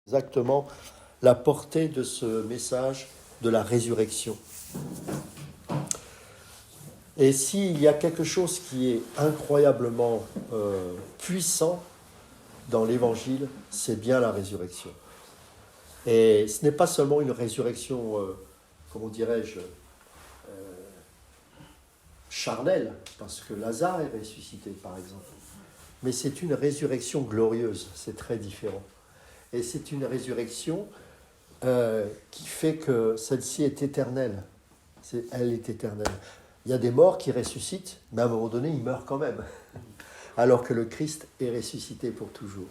exactement la portée de ce message de la résurrection. Et s'il y a quelque chose qui est incroyablement puissant dans l'Évangile, c'est bien la résurrection. Et ce n'est pas seulement une résurrection, comment dirais-je, charnelle, parce que Lazare est ressuscité, par exemple. Mais c'est une résurrection glorieuse, c'est très différent. Et c'est une résurrection qui fait que celle-ci est éternelle. Elle est éternelle. Il y a des morts qui ressuscitent, mais à un moment donné, ils meurent quand même. Alors que le Christ est ressuscité pour toujours.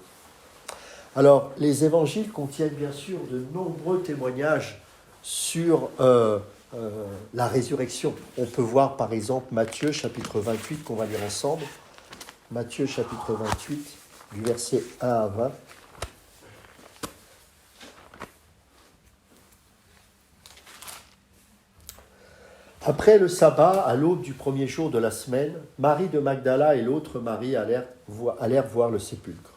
Alors, les évangiles contiennent bien sûr de nombreux témoignages sur la résurrection. On peut voir par exemple Matthieu chapitre 28 qu'on va lire ensemble. Matthieu chapitre 28, du verset 1 à 20. Après le sabbat, à l'aube du premier jour de la semaine, Marie de Magdala et l'autre Marie allèrent voir le sépulcre.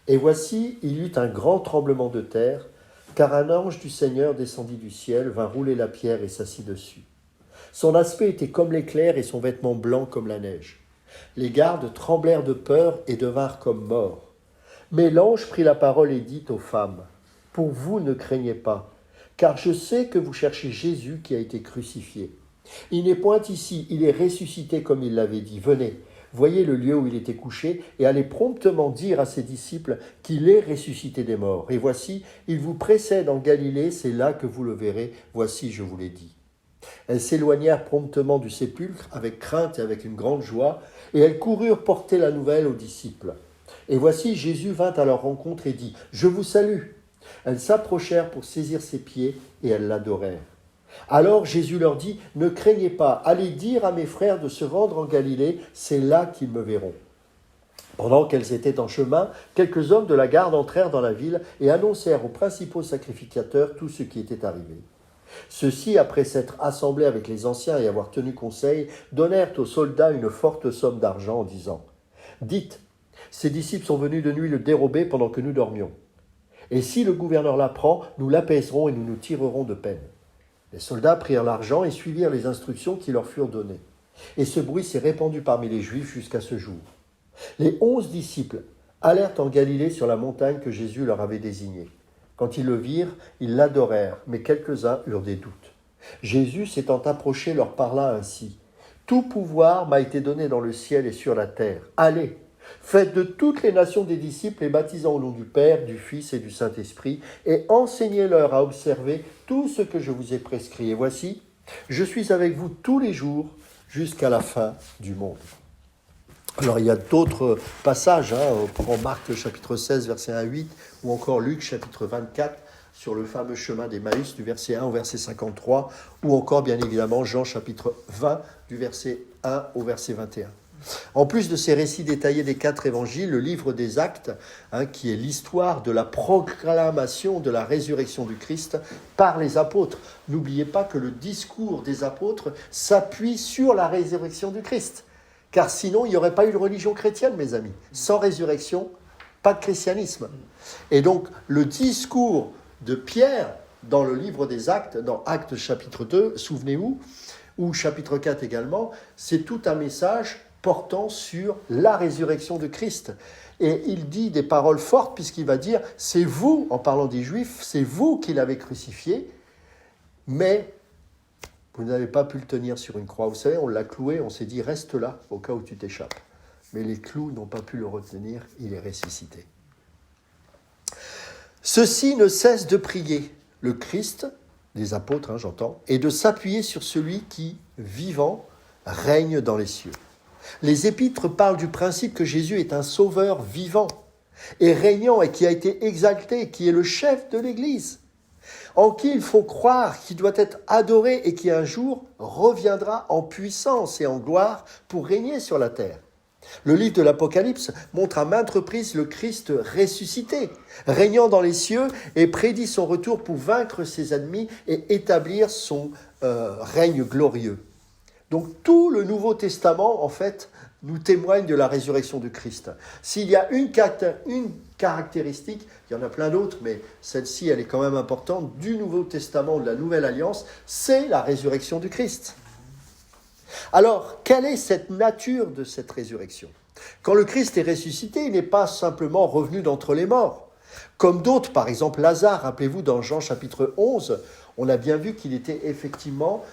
Et voici, il y eut un grand tremblement de terre, car un ange du Seigneur descendit du ciel, vint rouler la pierre et s'assit dessus. Son aspect était comme l'éclair et son vêtement blanc comme la neige. Les gardes tremblèrent de peur et devinrent comme morts. Mais l'ange prit la parole et dit aux femmes, « Pour vous ne craignez pas, car je sais que vous cherchez Jésus qui a été crucifié. Il n'est point ici, il est ressuscité comme il l'avait dit. Venez, voyez le lieu où il était couché et allez promptement dire à ses disciples qu'il est ressuscité des morts. Et voici, il vous précède en Galilée, c'est là que vous le verrez. Voici, je vous l'ai dit. » Elles s'éloignèrent promptement du sépulcre avec crainte et avec une grande joie, et elles coururent porter la nouvelle aux disciples. Et voici, Jésus vint à leur rencontre et dit, « Je vous salue !» Elles s'approchèrent pour saisir ses pieds et elles l'adorèrent. Alors Jésus leur dit, « Ne craignez pas, allez dire à mes frères de se rendre en Galilée, c'est là qu'ils me verront. » Pendant qu'elles étaient en chemin, quelques hommes de la garde entrèrent dans la ville et annoncèrent aux principaux sacrificateurs tout ce qui était arrivé. Ceux-ci, après s'être assemblés avec les anciens et avoir tenu conseil, donnèrent aux soldats une forte somme d'argent en disant, « Dites, ces disciples sont venus de nuit le dérober pendant que nous dormions. Et si le gouverneur l'apprend, nous l'apaiserons et nous nous tirerons de peine. » Les soldats prirent l'argent et suivirent les instructions qui leur furent données. Et ce bruit s'est répandu parmi les Juifs jusqu'à ce jour. Les 11 disciples allèrent en Galilée sur la montagne que Jésus leur avait désignée. Quand ils le virent, ils l'adorèrent, mais quelques-uns eurent des doutes. Jésus, s'étant approché, leur parla ainsi. « Tout pouvoir m'a été donné dans le ciel et sur la terre. Allez, faites de toutes les nations des disciples et baptisant au nom du Père, du Fils et du Saint-Esprit, et enseignez-leur à observer tout ce que je vous ai prescrit. Et voici, je suis avec vous tous les jours jusqu'à la fin du monde. » Alors il y a d'autres passages, on prend Marc chapitre 16, verset 1 à 8, ou encore Luc chapitre 24, sur le fameux chemin d'Emmaüs, du verset 1 au verset 53, ou encore bien évidemment Jean chapitre 20, du verset 1 au verset 21. En plus de ces récits détaillés des 4 évangiles, le livre des Actes, qui est l'histoire de la proclamation de la résurrection du Christ par les apôtres. N'oubliez pas que le discours des apôtres s'appuie sur la résurrection du Christ. Car sinon, il n'y aurait pas eu de religion chrétienne, mes amis. Sans résurrection, pas de christianisme. Et donc, le discours de Pierre dans le livre des Actes, dans Actes chapitre 2, souvenez-vous, ou chapitre 4 également, c'est tout un message portant sur la résurrection de Christ. Et il dit des paroles fortes, puisqu'il va dire, c'est vous, en parlant des Juifs, c'est vous qui l'avez crucifié, mais vous n'avez pas pu le tenir sur une croix. Vous savez, on l'a cloué, on s'est dit, reste là, au cas où tu t'échappes. Mais les clous n'ont pas pu le retenir, il est ressuscité. Ceux-ci ne cessent de prier le Christ, les apôtres, j'entends, et de s'appuyer sur celui qui, vivant, règne dans les cieux. Les épîtres parlent du principe que Jésus est un sauveur vivant et régnant et qui a été exalté, qui est le chef de l'Église, en qui il faut croire, qui doit être adoré et qui un jour reviendra en puissance et en gloire pour régner sur la terre. Le livre de l'Apocalypse montre à maintes reprises le Christ ressuscité, régnant dans les cieux et prédit son retour pour vaincre ses ennemis et établir son règne glorieux. Donc tout le Nouveau Testament, en fait, nous témoignent de la résurrection du Christ. S'il y a une caractéristique, il y en a plein d'autres, mais celle-ci, elle est quand même importante, du Nouveau Testament, de la Nouvelle Alliance, c'est la résurrection du Christ. Alors, quelle est cette nature de cette résurrection ? Quand le Christ est ressuscité, il n'est pas simplement revenu d'entre les morts. Comme d'autres, par exemple Lazare, rappelez-vous dans Jean chapitre 11, on a bien vu qu'il était effectivement,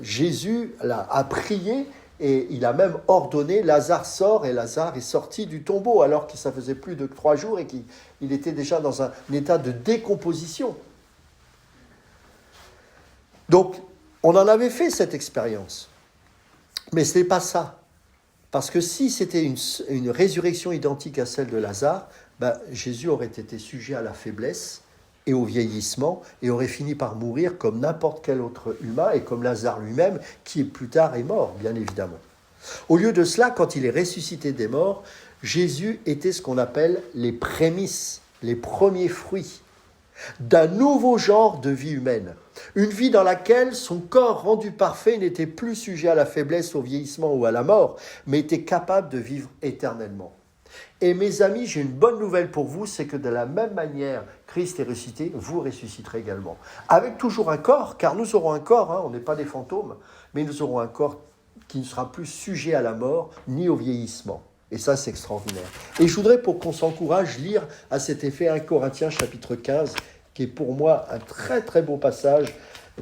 Jésus a prié et il a même ordonné, Lazare sort, et Lazare est sorti du tombeau alors que ça faisait plus de 3 jours et qu'il était déjà dans un état de décomposition. Donc, on en avait fait cette expérience, mais ce n'est pas ça. Parce que si c'était une résurrection identique à celle de Lazare, Jésus aurait été sujet à la faiblesse et au vieillissement et aurait fini par mourir comme n'importe quel autre humain et comme Lazare lui-même, qui plus tard est mort, bien évidemment. Au lieu de cela, quand il est ressuscité des morts, Jésus était ce qu'on appelle les prémices, les premiers fruits d'un nouveau genre de vie humaine. Une vie dans laquelle son corps rendu parfait n'était plus sujet à la faiblesse, au vieillissement ou à la mort, mais était capable de vivre éternellement. Et mes amis, j'ai une bonne nouvelle pour vous, c'est que de la même manière Christ est ressuscité, vous ressusciterez également. Avec toujours un corps, car nous aurons un corps, on n'est pas des fantômes, mais nous aurons un corps qui ne sera plus sujet à la mort ni au vieillissement. Et ça, c'est extraordinaire. Et je voudrais, pour qu'on s'encourage, lire à cet effet 1 Corinthiens chapitre 15, qui est pour moi un très très beau passage,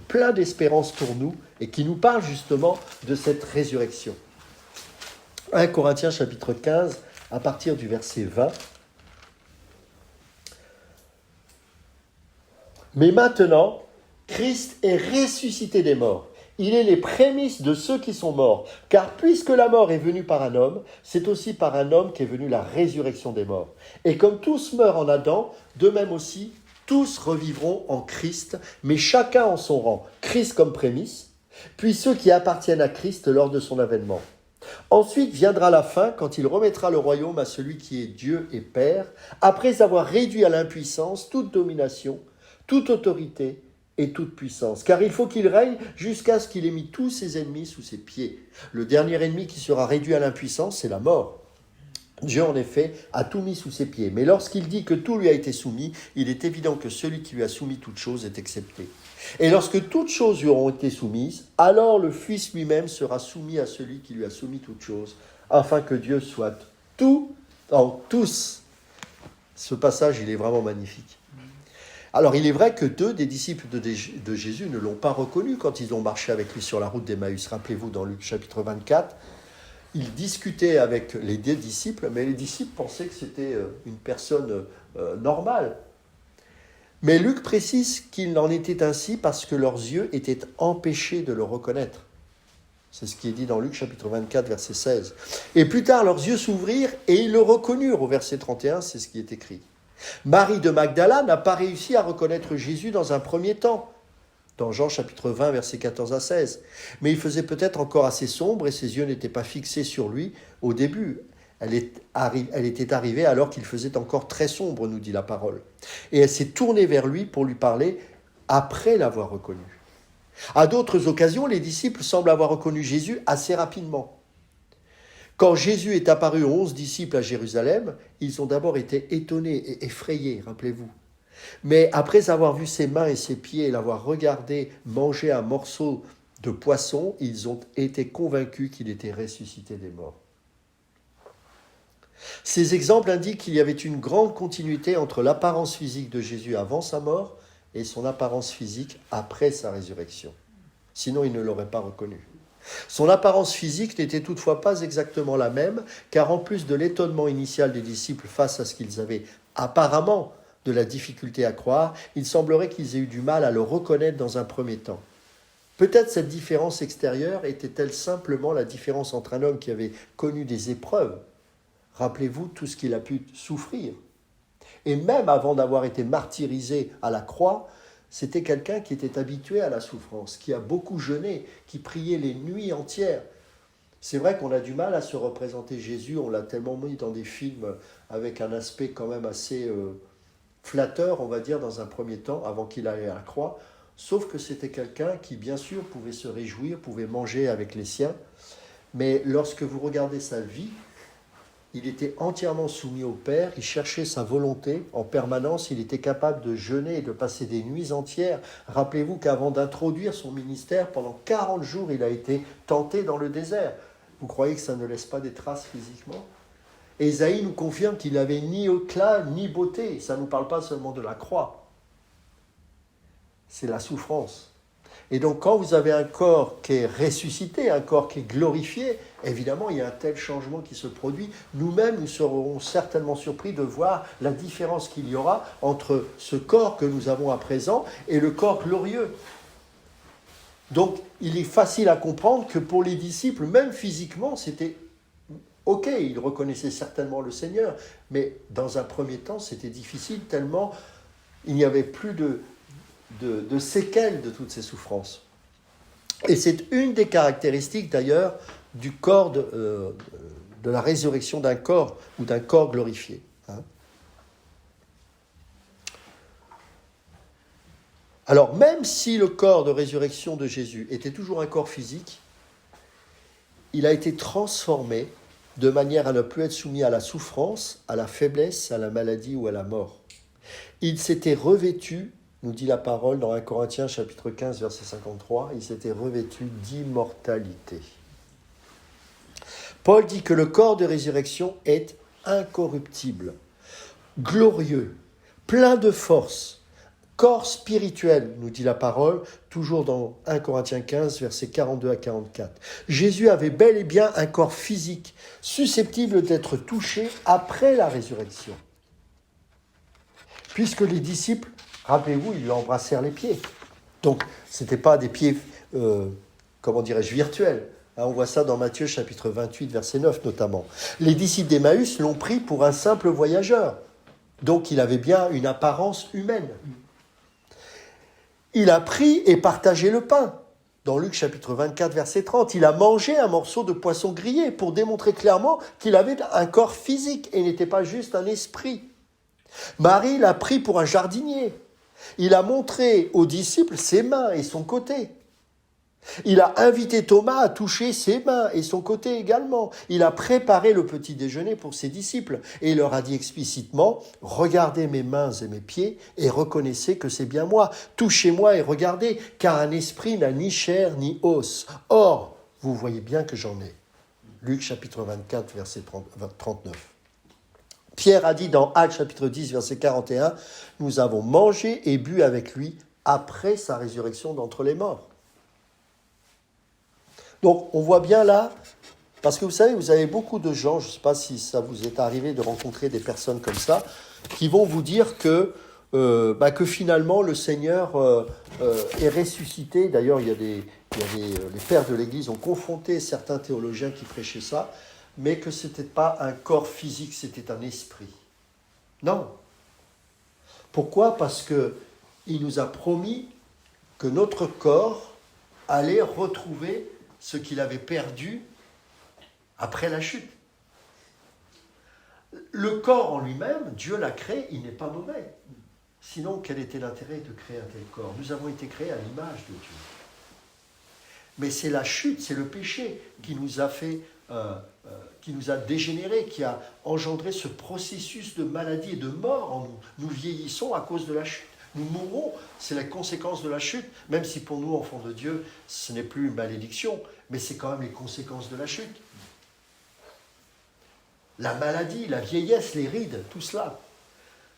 plein d'espérance pour nous, et qui nous parle justement de cette résurrection. 1 Corinthiens chapitre 15, à partir du verset 20. Mais maintenant, Christ est ressuscité des morts. Il est les prémices de ceux qui sont morts. Car puisque la mort est venue par un homme, c'est aussi par un homme qu'est venue la résurrection des morts. Et comme tous meurent en Adam, de même aussi, tous revivront en Christ, mais chacun en son rang. Christ comme prémisse, puis ceux qui appartiennent à Christ lors de son avènement. Ensuite viendra la fin, quand il remettra le royaume à celui qui est Dieu et Père, après avoir réduit à l'impuissance toute domination, toute autorité et toute puissance. Car il faut qu'il règne jusqu'à ce qu'il ait mis tous ses ennemis sous ses pieds. Le dernier ennemi qui sera réduit à l'impuissance, c'est la mort. Dieu, en effet, a tout mis sous ses pieds. Mais lorsqu'il dit que tout lui a été soumis, il est évident que celui qui lui a soumis toute chose est excepté. Et lorsque toutes choses lui auront été soumises, alors le Fils lui-même sera soumis à celui qui lui a soumis toutes choses, afin que Dieu soit tout en tous. Ce passage, il est vraiment magnifique. Alors, il est vrai que 2 des disciples de Jésus ne l'ont pas reconnu quand ils ont marché avec lui sur la route d'Emmaüs. Rappelez-vous, dans Luc chapitre 24, il discutait avec les 2 disciples, mais les disciples pensaient que c'était une personne normale. Mais Luc précise qu'il en était ainsi parce que leurs yeux étaient empêchés de le reconnaître. C'est ce qui est dit dans Luc chapitre 24, verset 16. Et plus tard, leurs yeux s'ouvrirent et ils le reconnurent. Au verset 31, c'est ce qui est écrit. Marie de Magdala n'a pas réussi à reconnaître Jésus dans un premier temps, dans Jean chapitre 20, versets 14 à 16. Mais il faisait peut-être encore assez sombre et ses yeux n'étaient pas fixés sur lui au début. Elle était arrivée alors qu'il faisait encore très sombre, nous dit la parole. Et elle s'est tournée vers lui pour lui parler après l'avoir reconnu. À d'autres occasions, les disciples semblent avoir reconnu Jésus assez rapidement. Quand Jésus est apparu aux 11 disciples à Jérusalem, ils ont d'abord été étonnés et effrayés, rappelez-vous. Mais après avoir vu ses mains et ses pieds et l'avoir regardé manger un morceau de poisson, ils ont été convaincus qu'il était ressuscité des morts. Ces exemples indiquent qu'il y avait une grande continuité entre l'apparence physique de Jésus avant sa mort et son apparence physique après sa résurrection. Sinon, ils ne l'auraient pas reconnu. Son apparence physique n'était toutefois pas exactement la même, car en plus de l'étonnement initial des disciples face à ce qu'ils avaient apparemment de la difficulté à croire, il semblerait qu'ils aient eu du mal à le reconnaître dans un premier temps. Peut-être cette différence extérieure était-elle simplement la différence entre un homme qui avait connu des épreuves. Rappelez-vous tout ce qu'il a pu souffrir. Et même avant d'avoir été martyrisé à la croix, c'était quelqu'un qui était habitué à la souffrance, qui a beaucoup jeûné, qui priait les nuits entières. C'est vrai qu'on a du mal à se représenter Jésus, on l'a tellement mis dans des films avec un aspect quand même assez flatteur, on va dire, dans un premier temps, avant qu'il aille à la croix. Sauf que c'était quelqu'un qui, bien sûr, pouvait se réjouir, pouvait manger avec les siens, Mais lorsque vous regardez sa vie, il était entièrement soumis au Père, il cherchait sa volonté en permanence, il était capable de jeûner et de passer des nuits entières. Rappelez-vous qu'avant d'introduire son ministère, pendant 40 jours, il a été tenté dans le désert. Vous croyez que ça ne laisse pas des traces physiquement ? Ésaïe nous confirme qu'il n'avait ni éclat ni beauté. Ça ne nous parle pas seulement de la croix. C'est la souffrance. Et donc quand vous avez un corps qui est ressuscité, un corps qui est glorifié, évidemment il y a un tel changement qui se produit. Nous-mêmes, nous serons certainement surpris de voir la différence qu'il y aura entre ce corps que nous avons à présent et le corps glorieux. Donc il est facile à comprendre que pour les disciples, même physiquement, c'était ok, ils reconnaissaient certainement le Seigneur, mais dans un premier temps, c'était difficile tellement il n'y avait plus de séquelles de toutes ces souffrances. Et c'est une des caractéristiques d'ailleurs du corps de la résurrection d'un corps ou d'un corps glorifié. Alors même si le corps de résurrection de Jésus était toujours un corps physique, il a été transformé de manière à ne plus être soumis à la souffrance, à la faiblesse, à la maladie ou à la mort. Il s'était revêtu, nous dit la parole dans 1 Corinthiens chapitre 15, verset 53, il s'était revêtu d'immortalité. Paul dit que le corps de résurrection est incorruptible, glorieux, plein de force, corps spirituel, nous dit la parole, toujours dans 1 Corinthiens 15, versets 42 à 44. Jésus avait bel et bien un corps physique, susceptible d'être touché après la résurrection. Puisque les disciples, rappelez-vous, ils lui embrassèrent les pieds. Donc, ce n'étaient pas des pieds, virtuels. On voit ça dans Matthieu chapitre 28, verset 9 notamment. Les disciples d'Emmaüs l'ont pris pour un simple voyageur. Donc, il avait bien une apparence humaine. Il a pris et partagé le pain. Dans Luc chapitre 24, verset 30, il a mangé un morceau de poisson grillé pour démontrer clairement qu'il avait un corps physique et n'était pas juste un esprit. Marie l'a pris pour un jardinier. Il a montré aux disciples ses mains et son côté. Il a invité Thomas à toucher ses mains et son côté également. Il a préparé le petit déjeuner pour ses disciples et il leur a dit explicitement « Regardez mes mains et mes pieds et reconnaissez que c'est bien moi. Touchez-moi et regardez, car un esprit n'a ni chair ni os. Or, vous voyez bien que j'en ai. » Luc chapitre 24, verset 39. Pierre a dit dans Actes chapitre 10, verset 41, « Nous avons mangé et bu avec lui après sa résurrection d'entre les morts. » Donc, on voit bien là, parce que vous savez, vous avez beaucoup de gens, je ne sais pas si ça vous est arrivé de rencontrer des personnes comme ça, qui vont vous dire que finalement le Seigneur est ressuscité. D'ailleurs, les pères de l'Église ont confronté certains théologiens qui prêchaient ça, mais que ce n'était pas un corps physique, c'était un esprit. Non. Pourquoi ? Parce qu'il nous a promis que notre corps allait retrouver ce qu'il avait perdu après la chute. Le corps en lui-même, Dieu l'a créé, il n'est pas mauvais. Sinon, quel était l'intérêt de créer un tel corps ? Nous avons été créés à l'image de Dieu. Mais c'est la chute, c'est le péché qui nous a fait, qui nous a dégénérés, qui a engendré ce processus de maladie et de mort en nous. Nous vieillissons à cause de la chute. Nous mourrons, c'est la conséquence de la chute, même si pour nous, enfants de Dieu, ce n'est plus une malédiction, mais c'est quand même les conséquences de la chute. La maladie, la vieillesse, les rides, tout cela.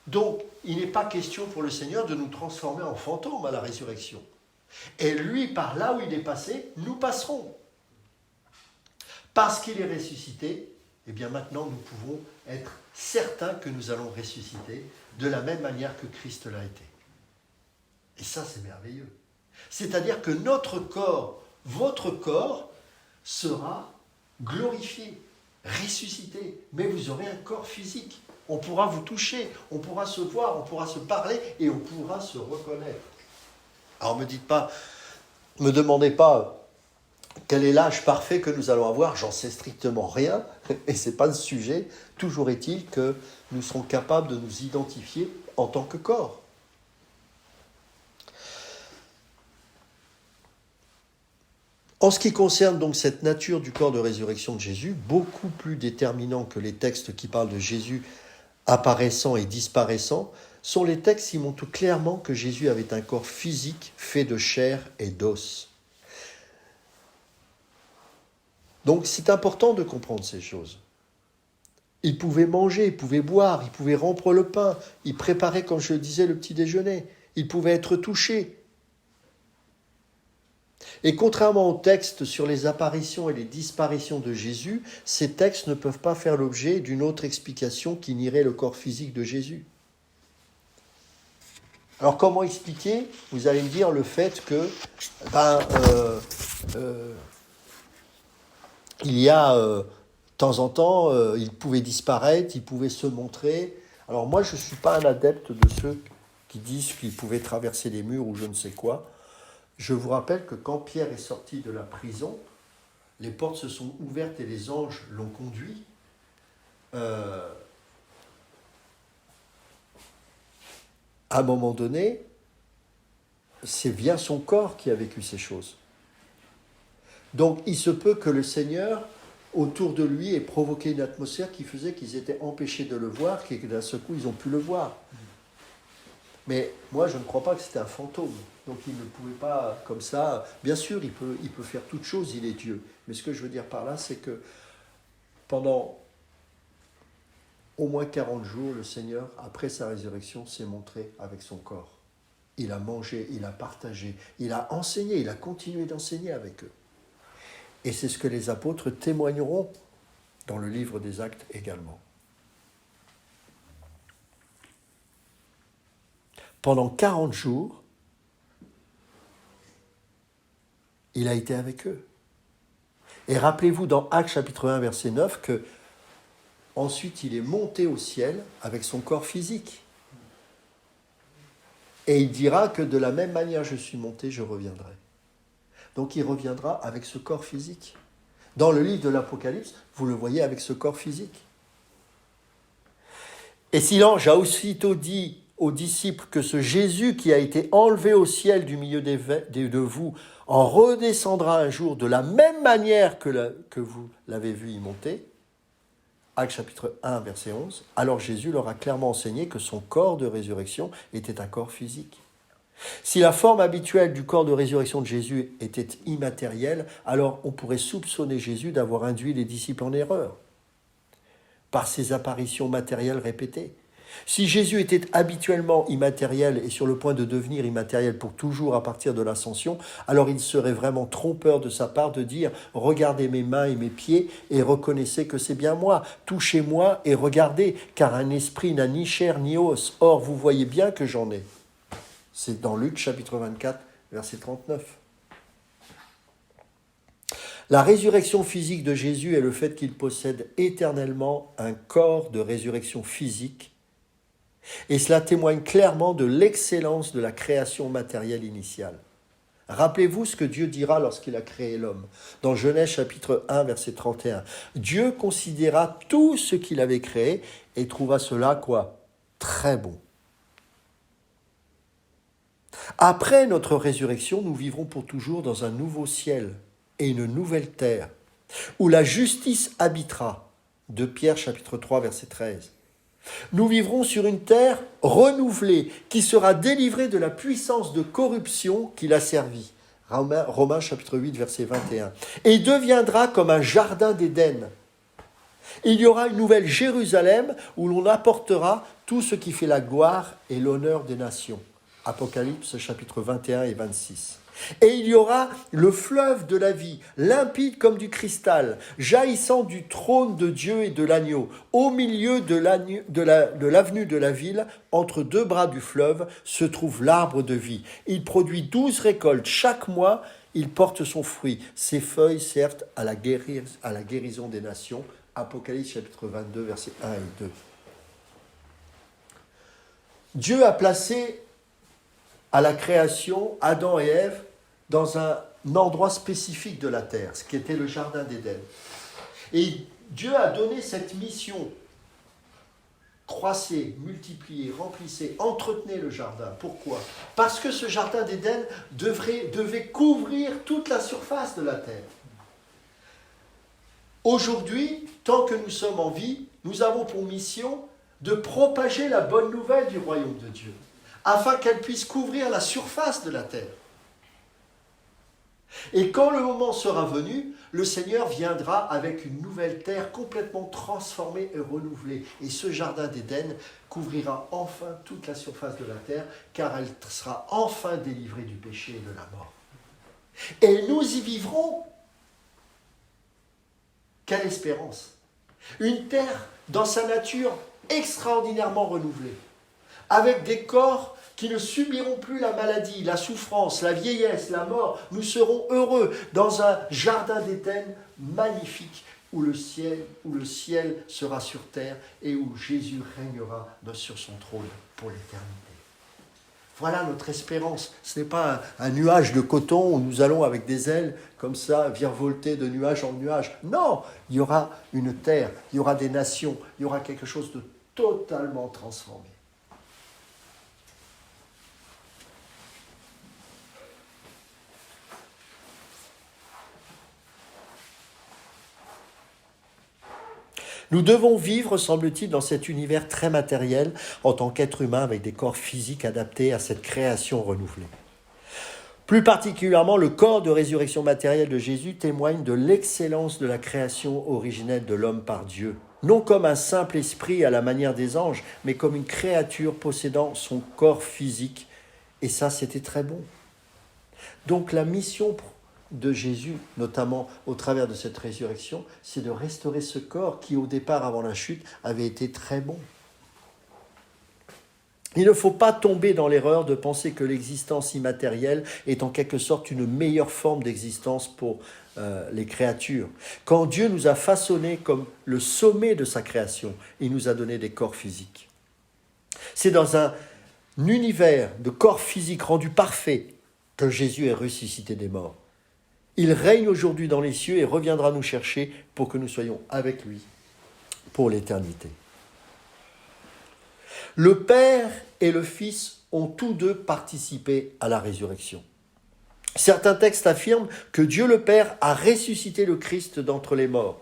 Donc, il n'est pas question pour le Seigneur de nous transformer en fantômes à la résurrection. Et lui, par là où il est passé, nous passerons. Parce qu'il est ressuscité, eh bien maintenant, nous pouvons être certains que nous allons ressusciter de la même manière que Christ l'a été. Et ça, c'est merveilleux. C'est-à-dire que notre corps, votre corps, sera glorifié, ressuscité. Mais vous aurez un corps physique. On pourra vous toucher, on pourra se voir, on pourra se parler et on pourra se reconnaître. Alors, me demandez pas quel est l'âge parfait que nous allons avoir. J'en sais strictement rien et ce n'est pas le sujet. Toujours est-il que nous serons capables de nous identifier en tant que corps. En ce qui concerne donc cette nature du corps de résurrection de Jésus, beaucoup plus déterminant que les textes qui parlent de Jésus apparaissant et disparaissant, sont les textes qui montrent clairement que Jésus avait un corps physique fait de chair et d'os. Donc c'est important de comprendre ces choses. Il pouvait manger, il pouvait boire, il pouvait rompre le pain, il préparait, comme je le disais, le petit déjeuner, il pouvait être touché. Et contrairement aux textes sur les apparitions et les disparitions de Jésus, ces textes ne peuvent pas faire l'objet d'une autre explication qui nierait le corps physique de Jésus. Alors comment expliquer, vous allez me dire, le fait que il y a de temps en temps, il pouvait disparaître, il pouvait se montrer. Alors moi, je ne suis pas un adepte de ceux qui disent qu'il pouvait traverser les murs ou je ne sais quoi. Je vous rappelle que quand Pierre est sorti de la prison, les portes se sont ouvertes et les anges l'ont conduit. À un moment donné, c'est bien son corps qui a vécu ces choses. Donc il se peut que le Seigneur, autour de lui, ait provoqué une atmosphère qui faisait qu'ils étaient empêchés de le voir, et que d'un seul coup, ils ont pu le voir. Mais moi, je ne crois pas que c'était un fantôme. Donc il ne pouvait pas, comme ça... Bien sûr, il peut faire toute chose, il est Dieu. Mais ce que je veux dire par là, c'est que pendant au moins 40 jours, le Seigneur, après sa résurrection, s'est montré avec son corps. Il a mangé, il a partagé, il a enseigné, il a continué d'enseigner avec eux. Et c'est ce que les apôtres témoigneront dans le livre des Actes également. Pendant 40 jours, il a été avec eux. Et rappelez-vous dans Actes chapitre 1, verset 9, que ensuite il est monté au ciel avec son corps physique. Et il dira que de la même manière je suis monté, je reviendrai. Donc il reviendra avec ce corps physique. Dans le livre de l'Apocalypse, vous le voyez avec ce corps physique. Et si l'ange a aussitôt dit aux disciples que ce Jésus qui a été enlevé au ciel du milieu de vous en redescendra un jour de la même manière que vous l'avez vu y monter, Actes chapitre 1, verset 11, alors Jésus leur a clairement enseigné que son corps de résurrection était un corps physique. Si la forme habituelle du corps de résurrection de Jésus était immatérielle, alors on pourrait soupçonner Jésus d'avoir induit les disciples en erreur par ses apparitions matérielles répétées. Si Jésus était habituellement immatériel et sur le point de devenir immatériel pour toujours à partir de l'ascension, alors il serait vraiment trompeur de sa part de dire « Regardez mes mains et mes pieds et reconnaissez que c'est bien moi. Touchez-moi et regardez, car un esprit n'a ni chair ni os. Or, vous voyez bien que j'en ai. » C'est dans Luc chapitre 24, verset 39. La résurrection physique de Jésus est le fait qu'il possède éternellement un corps de résurrection physique. Et cela témoigne clairement de l'excellence de la création matérielle initiale. Rappelez-vous ce que Dieu dira lorsqu'il a créé l'homme. Dans Genèse chapitre 1, verset 31. Dieu considéra tout ce qu'il avait créé et trouva cela, quoi ? Très bon. Après notre résurrection, nous vivrons pour toujours dans un nouveau ciel et une nouvelle terre, où la justice habitera. De Pierre chapitre 3, verset 13. Nous vivrons sur une terre renouvelée qui sera délivrée de la puissance de corruption qui l'a servie. Romains chapitre 8, verset 21. Et deviendra comme un jardin d'Éden. Il y aura une nouvelle Jérusalem où l'on apportera tout ce qui fait la gloire et l'honneur des nations. Apocalypse chapitre 21 et 26. Et il y aura le fleuve de la vie, limpide comme du cristal, jaillissant du trône de Dieu et de l'agneau. Au milieu de l'avenue de la ville, entre deux bras du fleuve, se trouve l'arbre de vie. Il produit 12 récoltes chaque mois, il porte son fruit. Ses feuilles servent à la guérison des nations. Apocalypse chapitre 22, versets 1 et 2. Dieu a placé à la création, Adam et Ève, dans un endroit spécifique de la terre, ce qui était le jardin d'Éden. Et Dieu a donné cette mission Croissez, multipliez, remplissez, entretenez le jardin. Pourquoi ? Parce que ce jardin d'Éden devait couvrir toute la surface de la terre. Aujourd'hui, tant que nous sommes en vie, nous avons pour mission de propager la bonne nouvelle du royaume de Dieu, afin qu'elle puisse couvrir la surface de la terre. Et quand le moment sera venu, le Seigneur viendra avec une nouvelle terre complètement transformée et renouvelée. Et ce jardin d'Éden couvrira enfin toute la surface de la terre, car elle sera enfin délivrée du péché et de la mort. Et nous y vivrons. Quelle espérance! Une terre dans sa nature extraordinairement renouvelée, avec des corps qui ne subiront plus la maladie, la souffrance, la vieillesse, la mort. Nous serons heureux dans un jardin d'Éden magnifique où le ciel sera sur terre et où Jésus régnera sur son trône pour l'éternité. Voilà notre espérance. Ce n'est pas un nuage de coton où nous allons avec des ailes comme ça virevolter de nuage en nuage. Non, il y aura une terre, il y aura des nations, il y aura quelque chose de totalement transformé. Nous devons vivre, semble-t-il, dans cet univers très matériel en tant qu'être humain avec des corps physiques adaptés à cette création renouvelée. Plus particulièrement, le corps de résurrection matérielle de Jésus témoigne de l'excellence de la création originelle de l'homme par Dieu. Non comme un simple esprit à la manière des anges, mais comme une créature possédant son corps physique. Et ça, c'était très bon. Donc la mission de Jésus, notamment au travers de cette résurrection, c'est de restaurer ce corps qui, au départ, avant la chute, avait été très bon. Il ne faut pas tomber dans l'erreur de penser que l'existence immatérielle est en quelque sorte une meilleure forme d'existence pour les créatures. Quand Dieu nous a façonnés comme le sommet de sa création, il nous a donné des corps physiques. C'est dans un univers de corps physiques rendus parfaits que Jésus est ressuscité des morts. Il règne aujourd'hui dans les cieux et reviendra nous chercher pour que nous soyons avec lui pour l'éternité. Le Père et le Fils ont tous deux participé à la résurrection. Certains textes affirment que Dieu le Père a ressuscité le Christ d'entre les morts.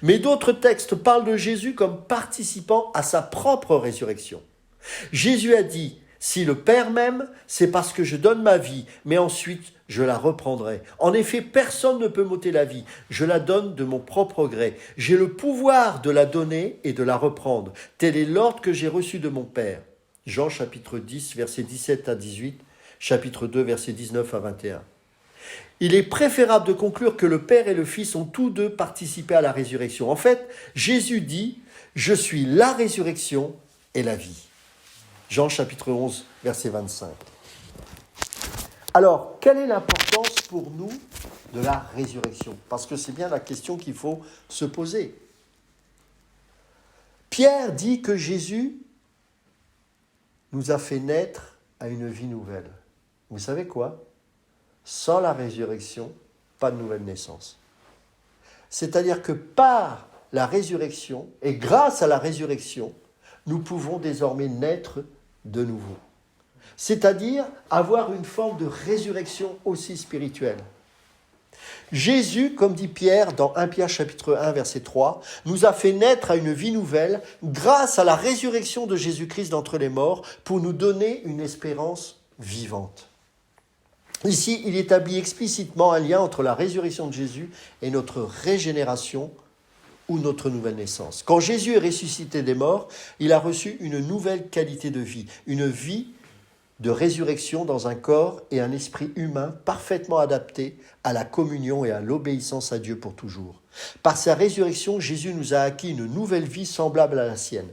Mais d'autres textes parlent de Jésus comme participant à sa propre résurrection. Jésus a dit « Si le Père m'aime, c'est parce que je donne ma vie, mais ensuite je la reprendrai. En effet, personne ne peut m'ôter la vie. Je la donne de mon propre gré. J'ai le pouvoir de la donner et de la reprendre. Tel est l'ordre que j'ai reçu de mon Père. » Jean chapitre 10, versets 17 à 18, chapitre 2, versets 19 à 21. Il est préférable de conclure que le Père et le Fils ont tous deux participé à la résurrection. En fait, Jésus dit « Je suis la résurrection et la vie ». Jean chapitre 11, verset 25. Alors, quelle est l'importance pour nous de la résurrection ? Parce que c'est bien la question qu'il faut se poser. Pierre dit que Jésus nous a fait naître à une vie nouvelle. Vous savez quoi ? Sans la résurrection, pas de nouvelle naissance. C'est-à-dire que par la résurrection, et grâce à la résurrection, nous pouvons désormais naître de nouveau. C'est-à-dire avoir une forme de résurrection aussi spirituelle. Jésus, comme dit Pierre dans 1 Pierre chapitre 1 verset 3, nous a fait naître à une vie nouvelle grâce à la résurrection de Jésus-Christ d'entre les morts pour nous donner une espérance vivante. Ici, il établit explicitement un lien entre la résurrection de Jésus et notre régénération ou notre nouvelle naissance. Quand Jésus est ressuscité des morts, il a reçu une nouvelle qualité de vie, une vie de résurrection dans un corps et un esprit humain parfaitement adaptés à la communion et à l'obéissance à Dieu pour toujours. Par sa résurrection, Jésus nous a acquis une nouvelle vie semblable à la sienne.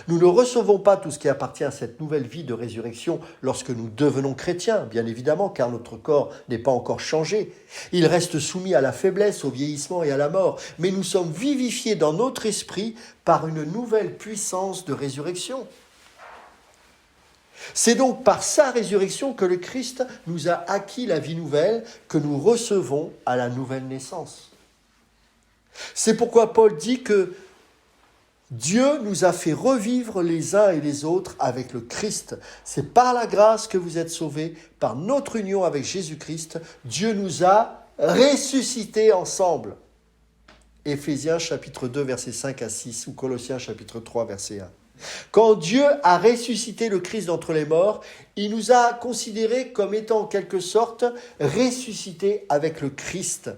Nous ne recevons pas tout ce qui appartient à cette nouvelle vie de résurrection lorsque nous devenons chrétiens, bien évidemment, car notre corps n'est pas encore changé. Il reste soumis à la faiblesse, au vieillissement et à la mort, mais nous sommes vivifiés dans notre esprit par une nouvelle puissance de résurrection. C'est donc par sa résurrection que le Christ nous a acquis la vie nouvelle que nous recevons à la nouvelle naissance. C'est pourquoi Paul dit que Dieu nous a fait revivre les uns et les autres avec le Christ. C'est par la grâce que vous êtes sauvés, par notre union avec Jésus-Christ. Dieu nous a ressuscités ensemble. Éphésiens chapitre 2, versets 5 à 6 ou Colossiens chapitre 3, verset 1. Quand Dieu a ressuscité le Christ d'entre les morts, il nous a considérés comme étant en quelque sorte ressuscités avec le Christ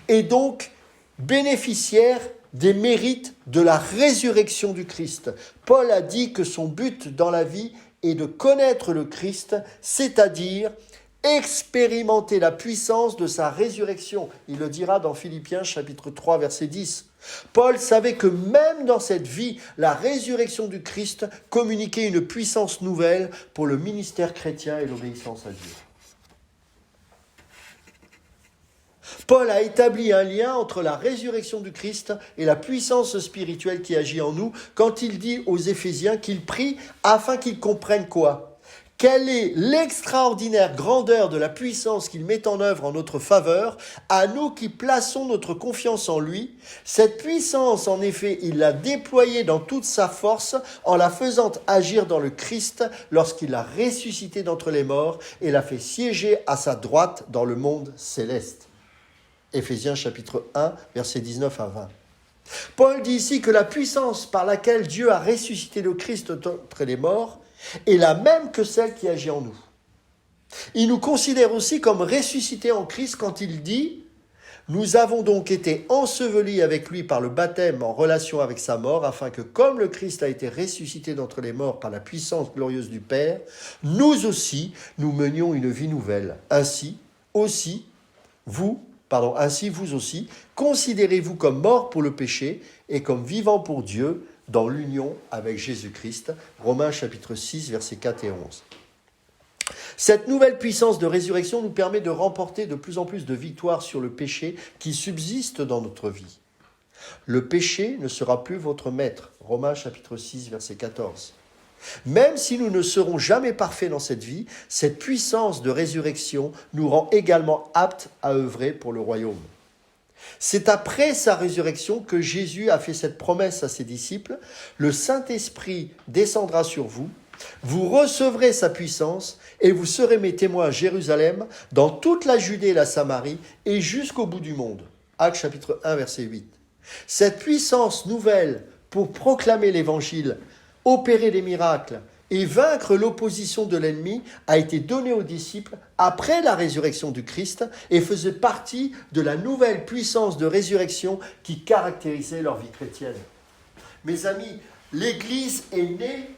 et donc bénéficiaires des mérites de la résurrection du Christ. Paul a dit que son but dans la vie est de connaître le Christ, c'est-à-dire expérimenter la puissance de sa résurrection. Il le dira dans Philippiens chapitre 3 verset 10. Paul savait que même dans cette vie, la résurrection du Christ communiquait une puissance nouvelle pour le ministère chrétien et l'obéissance à Dieu. Paul a établi un lien entre la résurrection du Christ et la puissance spirituelle qui agit en nous quand il dit aux Éphésiens qu'il prie afin qu'ils comprennent quoi ? Quelle est l'extraordinaire grandeur de la puissance qu'il met en œuvre en notre faveur, à nous qui plaçons notre confiance en lui. Cette puissance, en effet, il l'a déployée dans toute sa force en la faisant agir dans le Christ lorsqu'il l'a ressuscité d'entre les morts et l'a fait siéger à sa droite dans le monde céleste. Éphésiens chapitre 1, versets 19 à 20. Paul dit ici que la puissance par laquelle Dieu a ressuscité le Christ d'entre les morts est la même que celle qui agit en nous. Il nous considère aussi comme ressuscités en Christ quand il dit « Nous avons donc été ensevelis avec lui par le baptême en relation avec sa mort, afin que comme le Christ a été ressuscité d'entre les morts par la puissance glorieuse du Père, nous aussi, nous menions une vie nouvelle. Ainsi vous aussi, considérez-vous comme morts pour le péché et comme vivants pour Dieu, dans l'union avec Jésus-Christ. » Romains chapitre 6, versets 4 et 11. Cette nouvelle puissance de résurrection nous permet de remporter de plus en plus de victoires sur le péché qui subsiste dans notre vie. Le péché ne sera plus votre maître. Romains chapitre 6, verset 14. Même si nous ne serons jamais parfaits dans cette vie, cette puissance de résurrection nous rend également aptes à œuvrer pour le royaume. C'est après sa résurrection que Jésus a fait cette promesse à ses disciples. Le Saint-Esprit descendra sur vous, vous recevrez sa puissance et vous serez mes témoins à Jérusalem, dans toute la Judée et la Samarie et jusqu'au bout du monde. Actes chapitre 1, verset 8. Cette puissance nouvelle pour proclamer l'Évangile, opérer des miracles et vaincre l'opposition de l'ennemi a été donnée aux disciples après la résurrection du Christ et faisait partie de la nouvelle puissance de résurrection qui caractérisait leur vie chrétienne. Mes amis, l'Église est née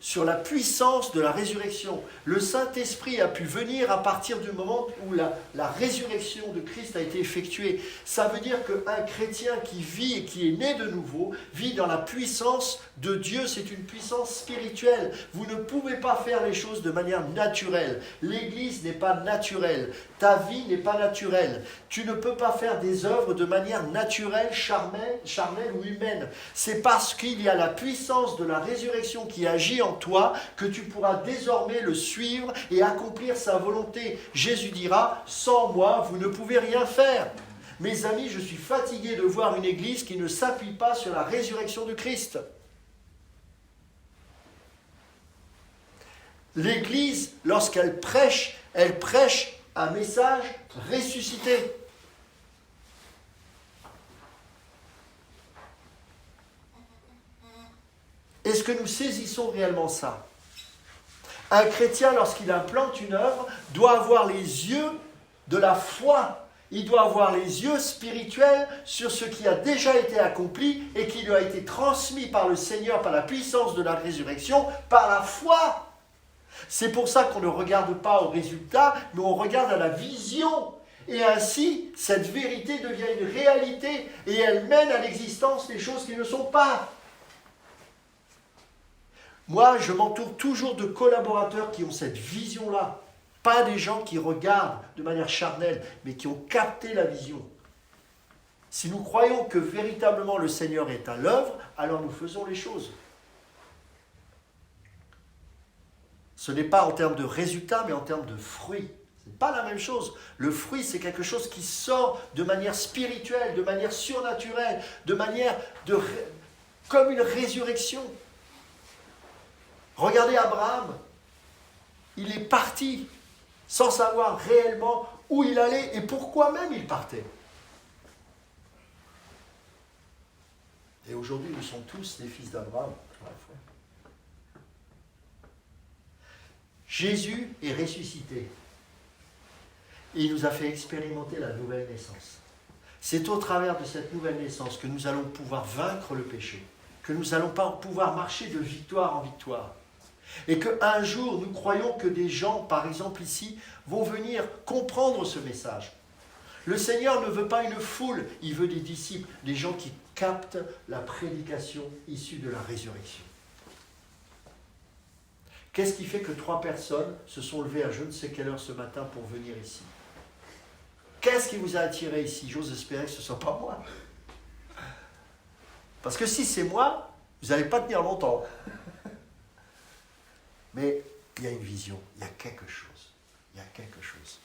sur la puissance de la résurrection. Le Saint-Esprit a pu venir à partir du moment où la résurrection de Christ a été effectuée. Ça veut dire qu'un chrétien qui vit et qui est né de nouveau vit dans la puissance de Dieu. C'est une puissance spirituelle. Vous ne pouvez pas faire les choses de manière naturelle. L'Église n'est pas naturelle. Ta vie n'est pas naturelle. Tu ne peux pas faire des œuvres de manière naturelle, charnelle ou humaine. C'est parce qu'il y a la puissance de la résurrection qui agit en toi que tu pourras désormais le suivre et accomplir sa volonté. Jésus dira, sans moi, vous ne pouvez rien faire. Mes amis, je suis fatigué de voir une église qui ne s'appuie pas sur la résurrection du Christ. L'église, lorsqu'elle prêche un message ressuscité. Est-ce que nous saisissons réellement ça ? Un chrétien, lorsqu'il implante une œuvre, doit avoir les yeux de la foi. Il doit avoir les yeux spirituels sur ce qui a déjà été accompli et qui lui a été transmis par le Seigneur, par la puissance de la résurrection, par la foi. C'est pour ça qu'on ne regarde pas au résultat, mais on regarde à la vision. Et ainsi, cette vérité devient une réalité et elle mène à l'existence des choses qui ne sont pas. Moi, je m'entoure toujours de collaborateurs qui ont cette vision-là. Pas des gens qui regardent de manière charnelle, mais qui ont capté la vision. Si nous croyons que véritablement le Seigneur est à l'œuvre, alors nous faisons les choses. Ce n'est pas en termes de résultats, mais en termes de fruits. Ce n'est pas la même chose. Le fruit, c'est quelque chose qui sort de manière spirituelle, de manière surnaturelle, de manière comme une résurrection. Regardez Abraham, il est parti sans savoir réellement où il allait et pourquoi même il partait. Et aujourd'hui, nous sommes tous les fils d'Abraham. Jésus est ressuscité. Et il nous a fait expérimenter la nouvelle naissance. C'est au travers de cette nouvelle naissance que nous allons pouvoir vaincre le péché, que nous allons pouvoir marcher de victoire en victoire. Et qu'un jour, nous croyons que des gens, par exemple ici, vont venir comprendre ce message. Le Seigneur ne veut pas une foule, il veut des disciples, des gens qui captent la prédication issue de la résurrection. Qu'est-ce qui fait que 3 personnes se sont levées à je ne sais quelle heure ce matin pour venir ici? Qu'est-ce qui vous a attiré ici? J'ose espérer que ce ne soit pas moi. Parce que si c'est moi, vous n'allez pas tenir longtemps. Mais il y a une vision, il y a quelque chose. Il y a quelque chose.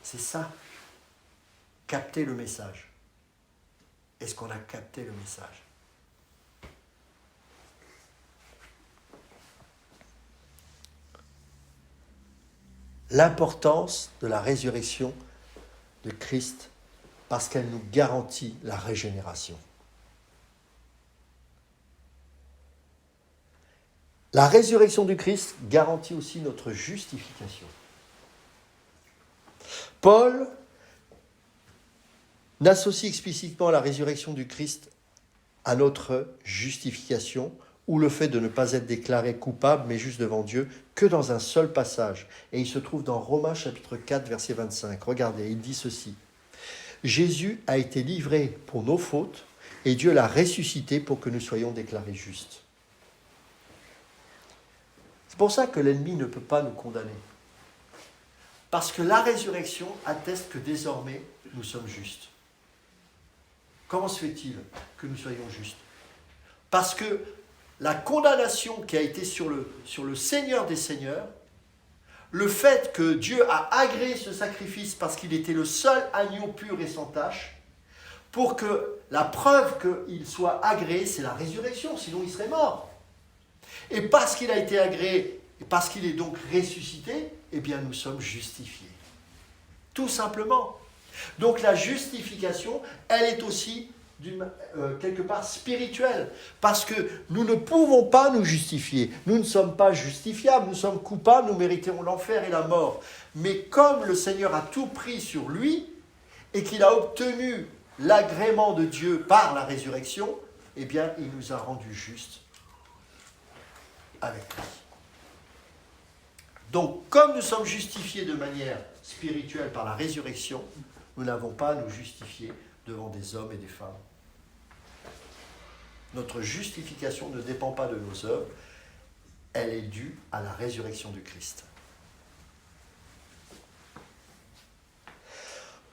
C'est ça. Capter le message. Est-ce qu'on a capté le message? L'importance de la résurrection de Christ parce qu'elle nous garantit la régénération. La résurrection du Christ garantit aussi notre justification. Paul n'associe explicitement la résurrection du Christ à notre justification ou le fait de ne pas être déclaré coupable mais juste devant Dieu que dans un seul passage. Et il se trouve dans Romains chapitre 4 verset 25. Regardez, il dit ceci. Jésus a été livré pour nos fautes et Dieu l'a ressuscité pour que nous soyons déclarés justes. C'est pour ça que l'ennemi ne peut pas nous condamner. Parce que la résurrection atteste que désormais nous sommes justes. Comment se fait-il que nous soyons justes? Parce que la condamnation qui a été sur le Seigneur des Seigneurs, le fait que Dieu a agréé ce sacrifice parce qu'il était le seul agneau pur et sans tache, pour que la preuve qu'il soit agréé, c'est la résurrection, sinon il serait mort. Et parce qu'il a été agréé, et parce qu'il est donc ressuscité, eh bien nous sommes justifiés. Tout simplement. Donc la justification, elle est aussi quelque part spirituelle, parce que nous ne pouvons pas nous justifier. Nous ne sommes pas justifiables, nous sommes coupables, nous méritons l'enfer et la mort. Mais comme le Seigneur a tout pris sur lui, et qu'il a obtenu l'agrément de Dieu par la résurrection, eh bien il nous a rendus justes avec lui. Donc, comme nous sommes justifiés de manière spirituelle par la résurrection, nous n'avons pas à nous justifier devant des hommes et des femmes. Notre justification ne dépend pas de nos œuvres, elle est due à la résurrection du Christ.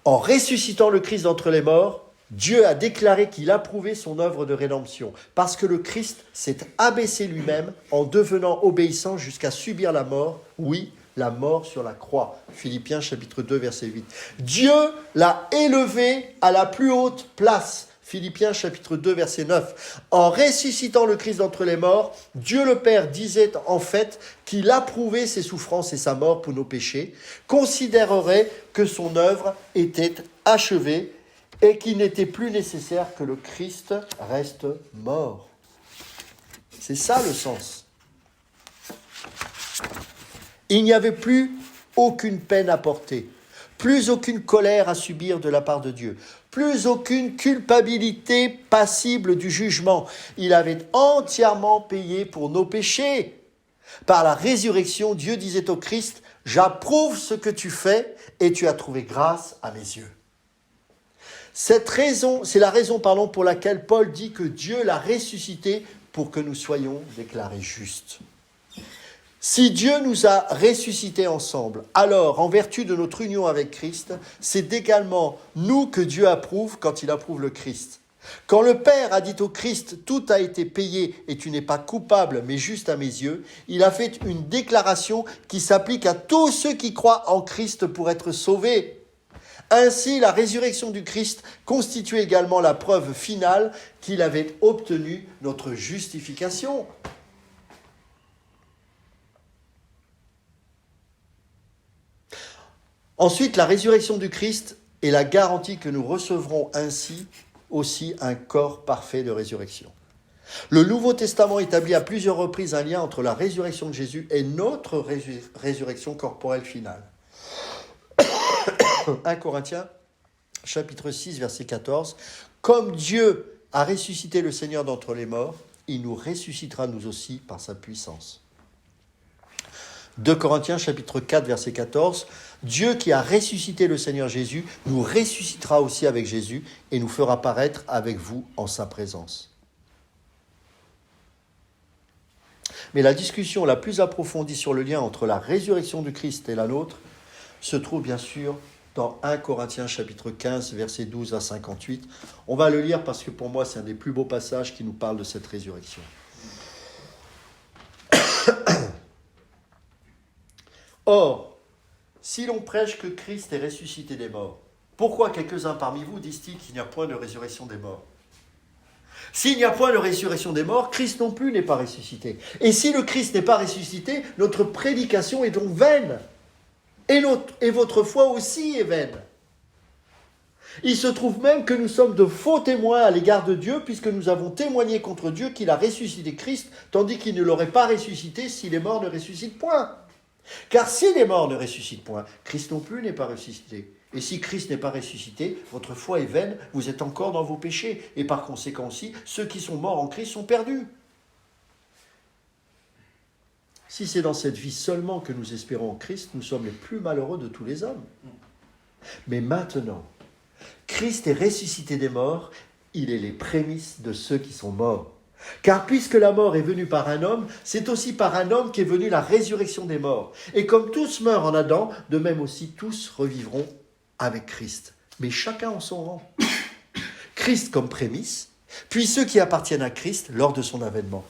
En ressuscitant le Christ d'entre les morts, Dieu a déclaré qu'il approuvait son œuvre de rédemption, parce que le Christ s'est abaissé lui-même en devenant obéissant jusqu'à subir la mort, oui, la mort sur la croix. Philippiens chapitre 2, verset 8. Dieu l'a élevé à la plus haute place. Philippiens chapitre 2, verset 9. En ressuscitant le Christ d'entre les morts, Dieu le Père disait en fait qu'il approuvait ses souffrances et sa mort pour nos péchés, considérerait que son œuvre était achevée et qu'il n'était plus nécessaire que le Christ reste mort. C'est ça le sens. Il n'y avait plus aucune peine à porter, plus aucune colère à subir de la part de Dieu, plus aucune culpabilité passible du jugement. Il avait entièrement payé pour nos péchés. Par la résurrection, Dieu disait au Christ, « J'approuve ce que tu fais et tu as trouvé grâce à mes yeux. » C'est la raison pour laquelle Paul dit que Dieu l'a ressuscité pour que nous soyons déclarés justes. Si Dieu nous a ressuscités ensemble, alors, en vertu de notre union avec Christ, c'est également nous que Dieu approuve quand il approuve le Christ. Quand le Père a dit au Christ « Tout a été payé et tu n'es pas coupable, mais juste à mes yeux », il a fait une déclaration qui s'applique à tous ceux qui croient en Christ pour être sauvés. Ainsi, la résurrection du Christ constitue également la preuve finale qu'il avait obtenu notre justification. Ensuite, la résurrection du Christ est la garantie que nous recevrons ainsi aussi un corps parfait de résurrection. Le Nouveau Testament établit à plusieurs reprises un lien entre la résurrection de Jésus et notre résurrection corporelle finale. 1 Corinthiens, chapitre 6, verset 14. « Comme Dieu a ressuscité le Seigneur d'entre les morts, il nous ressuscitera nous aussi par sa puissance. » 2 Corinthiens, chapitre 4, verset 14. « Dieu qui a ressuscité le Seigneur Jésus nous ressuscitera aussi avec Jésus et nous fera paraître avec vous en sa présence. » Mais la discussion la plus approfondie sur le lien entre la résurrection du Christ et la nôtre se trouve bien sûr dans 1 Corinthiens chapitre 15, versets 12 à 58. On va le lire parce que pour moi c'est un des plus beaux passages qui nous parle de cette résurrection. Or, si l'on prêche que Christ est ressuscité des morts, pourquoi quelques-uns parmi vous disent-ils qu'il n'y a point de résurrection des morts ? S'il n'y a point de résurrection des morts, Christ non plus n'est pas ressuscité. Et si le Christ n'est pas ressuscité, notre prédication est donc vaine. Et votre foi aussi est vaine. Il se trouve même que nous sommes de faux témoins à l'égard de Dieu, puisque nous avons témoigné contre Dieu qu'il a ressuscité Christ, tandis qu'il ne l'aurait pas ressuscité si les morts ne ressuscitent point. Car si les morts ne ressuscitent point, Christ non plus n'est pas ressuscité. Et si Christ n'est pas ressuscité, votre foi est vaine, vous êtes encore dans vos péchés. Et par conséquent aussi, ceux qui sont morts en Christ sont perdus. Si c'est dans cette vie seulement que nous espérons en Christ, nous sommes les plus malheureux de tous les hommes. Mais maintenant, Christ est ressuscité des morts, il est les prémices de ceux qui sont morts. Car puisque la mort est venue par un homme, c'est aussi par un homme qu'est venue la résurrection des morts. Et comme tous meurent en Adam, de même aussi tous revivront avec Christ. Mais chacun en son rang. Christ comme prémisse, puis ceux qui appartiennent à Christ lors de son avènement.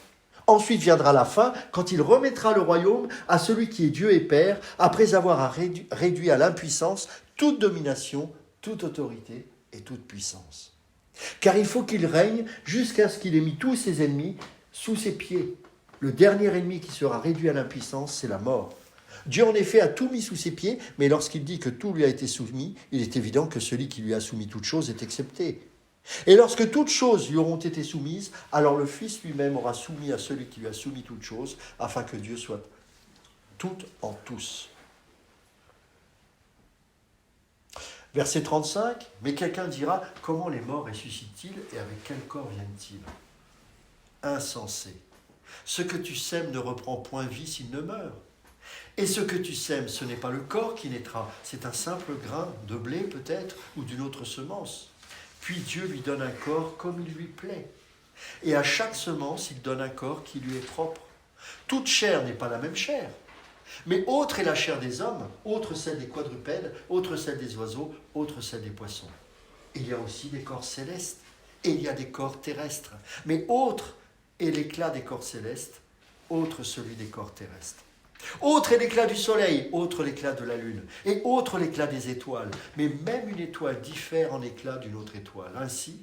Ensuite viendra la fin, quand il remettra le royaume à celui qui est Dieu et Père, après avoir réduit à l'impuissance toute domination, toute autorité et toute puissance. Car il faut qu'il règne jusqu'à ce qu'il ait mis tous ses ennemis sous ses pieds. Le dernier ennemi qui sera réduit à l'impuissance, c'est la mort. Dieu en effet a tout mis sous ses pieds, mais lorsqu'il dit que tout lui a été soumis, il est évident que celui qui lui a soumis toute chose est excepté. Et lorsque toutes choses lui auront été soumises, alors le Fils lui-même aura soumis à celui qui lui a soumis toutes choses, afin que Dieu soit tout en tous. Verset 35, « Mais quelqu'un dira, comment les morts ressuscitent-ils et avec quel corps viennent-ils » Insensé. Ce que tu sèmes ne reprend point vie s'il ne meurt. Et ce que tu sèmes, ce n'est pas le corps qui naîtra, c'est un simple grain de blé peut-être, ou d'une autre semence. Puis Dieu lui donne un corps comme il lui plaît. Et à chaque semence, il donne un corps qui lui est propre. Toute chair n'est pas la même chair. Mais autre est la chair des hommes, autre celle des quadrupèdes, autre celle des oiseaux, autre celle des poissons. Il y a aussi des corps célestes, et il y a des corps terrestres. Mais autre est l'éclat des corps célestes, autre celui des corps terrestres. Autre est l'éclat du soleil, autre l'éclat de la lune, et autre l'éclat des étoiles. Mais même une étoile diffère en éclat d'une autre étoile. Ainsi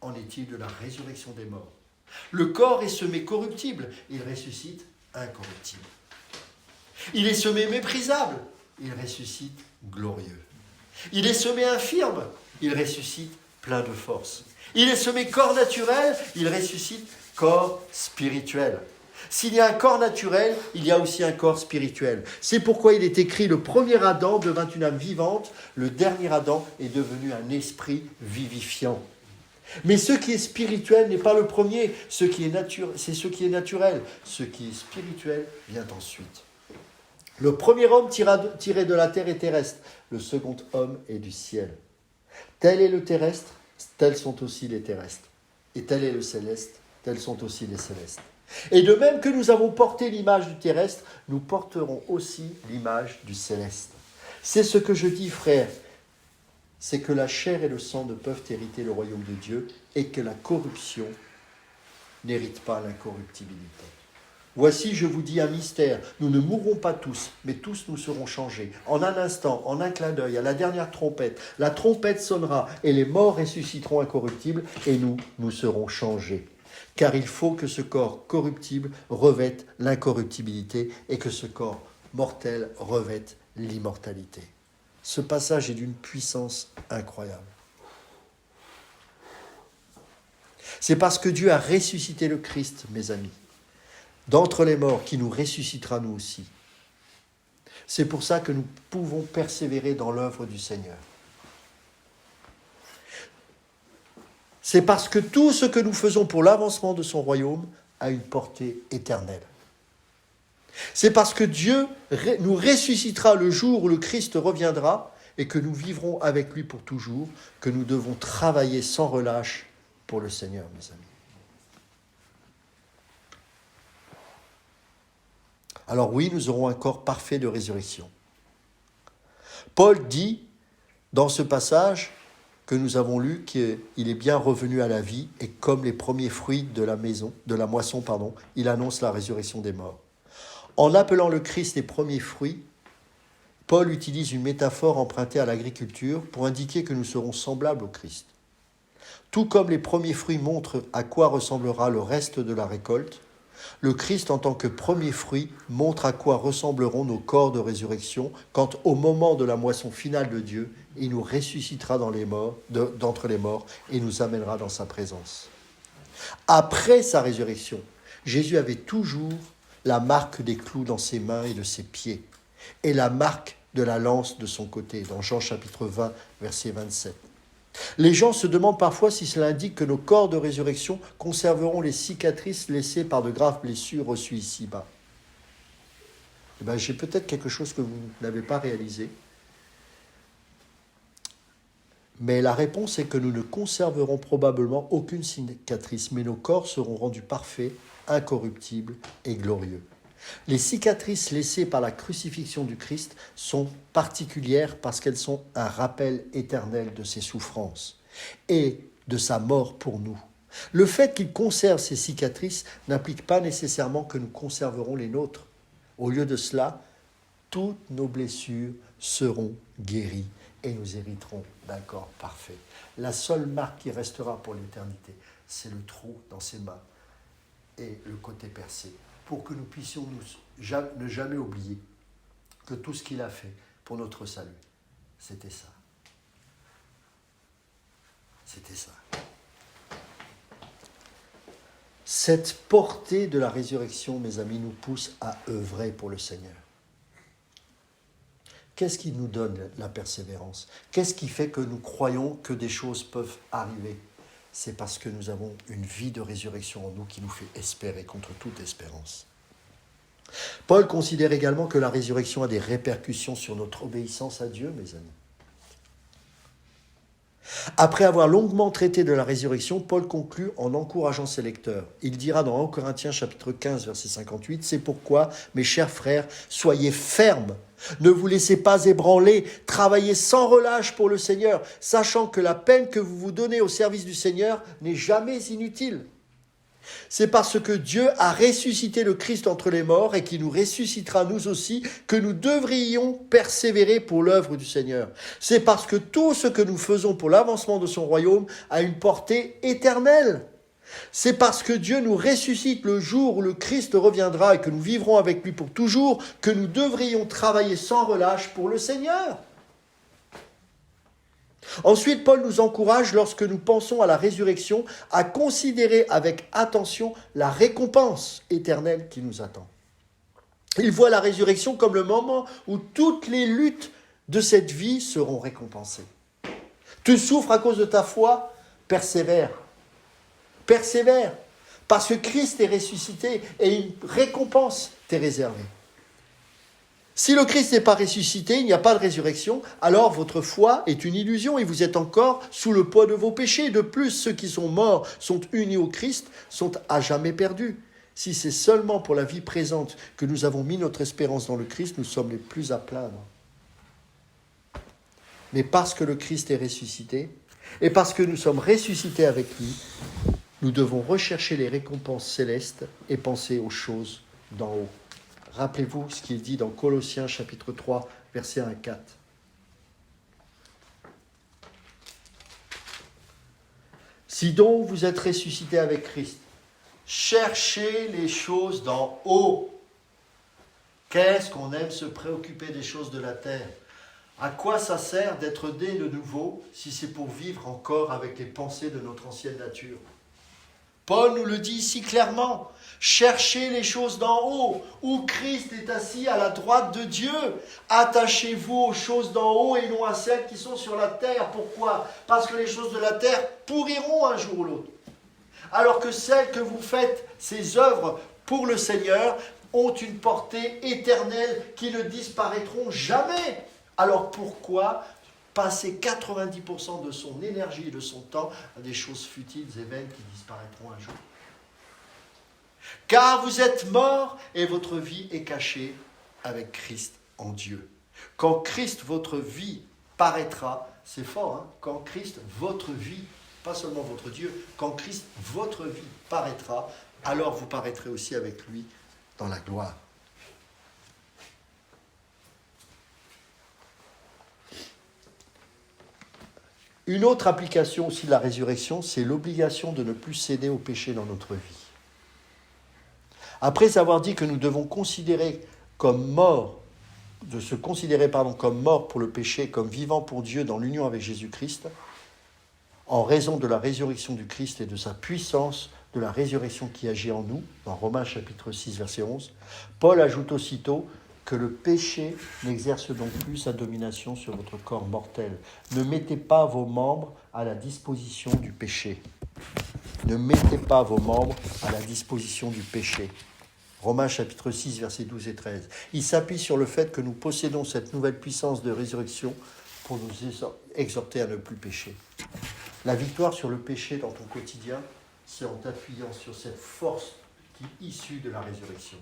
en est-il de la résurrection des morts. Le corps est semé corruptible, il ressuscite incorruptible. Il est semé méprisable, il ressuscite glorieux. Il est semé infirme, il ressuscite plein de force. Il est semé corps naturel, il ressuscite corps spirituel. S'il y a un corps naturel, il y a aussi un corps spirituel. C'est pourquoi il est écrit, le premier Adam devint une âme vivante, le dernier Adam est devenu un esprit vivifiant. Mais ce qui est spirituel n'est pas le premier, c'est ce qui est naturel. Ce qui est spirituel vient ensuite. Le premier homme tiré de la terre est terrestre, le second homme est du ciel. Tel est le terrestre, tels sont aussi les terrestres. Et tel est le céleste, tels sont aussi les célestes. Et de même que nous avons porté l'image du terrestre, nous porterons aussi l'image du céleste. C'est ce que je dis, frères, c'est que la chair et le sang ne peuvent hériter le royaume de Dieu et que la corruption n'hérite pas l'incorruptibilité. Voici, je vous dis un mystère, nous ne mourrons pas tous, mais tous nous serons changés. En un instant, en un clin d'œil, à la dernière trompette, la trompette sonnera et les morts ressusciteront incorruptibles et nous serons changés. Car il faut que ce corps corruptible revête l'incorruptibilité et que ce corps mortel revête l'immortalité. Ce passage est d'une puissance incroyable. C'est parce que Dieu a ressuscité le Christ, mes amis, d'entre les morts, qui nous ressuscitera nous aussi. C'est pour ça que nous pouvons persévérer dans l'œuvre du Seigneur. C'est parce que tout ce que nous faisons pour l'avancement de son royaume a une portée éternelle. C'est parce que Dieu nous ressuscitera le jour où le Christ reviendra et que nous vivrons avec lui pour toujours, que nous devons travailler sans relâche pour le Seigneur, mes amis. Alors oui, nous aurons un corps parfait de résurrection. Paul dit, dans ce passage que nous avons lu, qu'il est bien revenu à la vie et comme les premiers fruits de la moisson, il annonce la résurrection des morts. En appelant le Christ les premiers fruits, Paul utilise une métaphore empruntée à l'agriculture pour indiquer que nous serons semblables au Christ. Tout comme les premiers fruits montrent à quoi ressemblera le reste de la récolte, le Christ en tant que premier fruit montre à quoi ressembleront nos corps de résurrection quand au moment de la moisson finale de Dieu, il nous ressuscitera d'entre les morts et nous amènera dans sa présence. Après sa résurrection, Jésus avait toujours la marque des clous dans ses mains et de ses pieds et la marque de la lance de son côté, dans Jean chapitre 20, verset 27. Les gens se demandent parfois si cela indique que nos corps de résurrection conserveront les cicatrices laissées par de graves blessures reçues ici-bas. J'ai peut-être quelque chose que vous n'avez pas réalisé. Mais la réponse est que nous ne conserverons probablement aucune cicatrice, mais nos corps seront rendus parfaits, incorruptibles et glorieux. Les cicatrices laissées par la crucifixion du Christ sont particulières parce qu'elles sont un rappel éternel de ses souffrances et de sa mort pour nous. Le fait qu'il conserve ces cicatrices n'implique pas nécessairement que nous conserverons les nôtres. Au lieu de cela, toutes nos blessures seront guéries et nous hériterons d'un corps parfait. La seule marque qui restera pour l'éternité, c'est le trou dans ses mains et le côté percé, pour que nous puissions ne jamais oublier que tout ce qu'il a fait pour notre salut, c'était ça. C'était ça. Cette portée de la résurrection, mes amis, nous pousse à œuvrer pour le Seigneur. Qu'est-ce qui nous donne la persévérance? Qu'est-ce qui fait que nous croyons que des choses peuvent arriver? C'est parce que nous avons une vie de résurrection en nous qui nous fait espérer contre toute espérance. Paul considère également que la résurrection a des répercussions sur notre obéissance à Dieu, mes amis. Après avoir longuement traité de la résurrection, Paul conclut en encourageant ses lecteurs. Il dira dans 1 Corinthiens chapitre 15, verset 58, « C'est pourquoi, mes chers frères, soyez fermes, ne vous laissez pas ébranler, travaillez sans relâche pour le Seigneur, sachant que la peine que vous vous donnez au service du Seigneur n'est jamais inutile. C'est parce que Dieu a ressuscité le Christ entre les morts et qui nous ressuscitera nous aussi que nous devrions persévérer pour l'œuvre du Seigneur. C'est parce que tout ce que nous faisons pour l'avancement de son royaume a une portée éternelle. C'est parce que Dieu nous ressuscite le jour où le Christ reviendra et que nous vivrons avec lui pour toujours que nous devrions travailler sans relâche pour le Seigneur. Ensuite, Paul nous encourage, lorsque nous pensons à la résurrection, à considérer avec attention la récompense éternelle qui nous attend. Il voit la résurrection comme le moment où toutes les luttes de cette vie seront récompensées. Tu souffres à cause de ta foi, persévère. Persévère, parce que Christ est ressuscité et une récompense t'est réservée. Si le Christ n'est pas ressuscité, il n'y a pas de résurrection, alors votre foi est une illusion et vous êtes encore sous le poids de vos péchés. De plus, ceux qui sont morts, sont unis au Christ, sont à jamais perdus. Si c'est seulement pour la vie présente que nous avons mis notre espérance dans le Christ, nous sommes les plus à plaindre. Mais parce que le Christ est ressuscité, et parce que nous sommes ressuscités avec lui, nous devons rechercher les récompenses célestes et penser aux choses d'en haut. Rappelez-vous ce qu'il dit dans Colossiens chapitre 3, versets 1 à 4. Si donc vous êtes ressuscités avec Christ, cherchez les choses d'en haut. Qu'est-ce qu'on aime se préoccuper des choses de la terre? À quoi ça sert d'être né de nouveau si c'est pour vivre encore avec les pensées de notre ancienne nature? Paul nous le dit ici clairement. Cherchez les choses d'en haut, où Christ est assis à la droite de Dieu. Attachez-vous aux choses d'en haut et non à celles qui sont sur la terre. Pourquoi? Parce que les choses de la terre pourriront un jour ou l'autre. Alors que celles que vous faites, ces œuvres pour le Seigneur, ont une portée éternelle qui ne disparaîtront jamais. Alors pourquoi passer 90% de son énergie et de son temps à des choses futiles et vaines qui disparaîtront un jour? Car vous êtes morts et votre vie est cachée avec Christ en Dieu. Quand Christ, votre vie, paraîtra, c'est fort, hein? Quand Christ, votre vie, pas seulement votre Dieu, quand Christ, votre vie, paraîtra, alors vous paraîtrez aussi avec lui dans la gloire. Une autre application aussi de la résurrection, c'est l'obligation de ne plus céder au péché dans notre vie. Après avoir dit que nous devons considérer comme morts, de se considérer comme morts pour le péché, comme vivants pour Dieu dans l'union avec Jésus-Christ, en raison de la résurrection du Christ et de sa puissance, de la résurrection qui agit en nous, dans Romains chapitre 6, verset 11, Paul ajoute aussitôt que le péché n'exerce donc plus sa domination sur votre corps mortel. Ne mettez pas vos membres à la disposition du péché. Ne mettez pas vos membres à la disposition du péché. Romains chapitre 6, versets 12 et 13. Il s'appuie sur le fait que nous possédons cette nouvelle puissance de résurrection pour nous exhorter à ne plus pécher. La victoire sur le péché dans ton quotidien, c'est en t'appuyant sur cette force qui est issue de la résurrection.